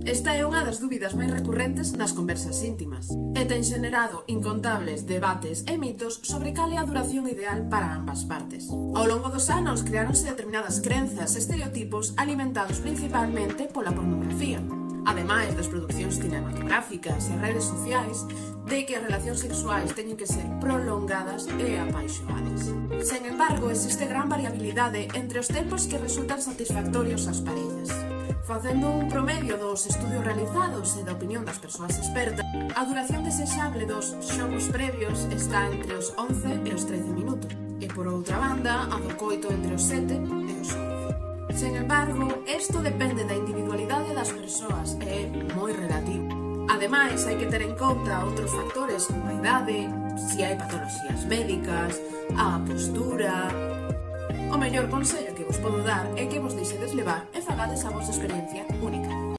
Esta é unha das dúbidas máis recurrentes nas conversas íntimas e ten xenerado incontables debates e mitos sobre cal é a duración ideal para ambas partes. Ao longo dos anos creáronse determinadas crenzas e estereotipos alimentados principalmente pola pornografía, ademais das producións cinematográficas e redes sociais, de que as relacións sexuais teñen que ser prolongadas e apaixoadas. Sen embargo, existe gran variabilidade entre os tempos que resultan satisfactorios ás parellas. Facendo un promedio dos estudios realizados e da opinión das persoas expertas, a duración desexable dos xogos previos está entre os 11 e os 13 minutos, e por outra banda, a do coito entre os 7 e os 11. Sen embargo, isto depende da individualidade das persoas e é moi relativo. Ademais, hai que ter en conta outros factores como a idade, se hai patoloxías médicas, a postura. O mellor consello que vos podo dar é que vos deixedes levar e fagades a vosa experiencia única.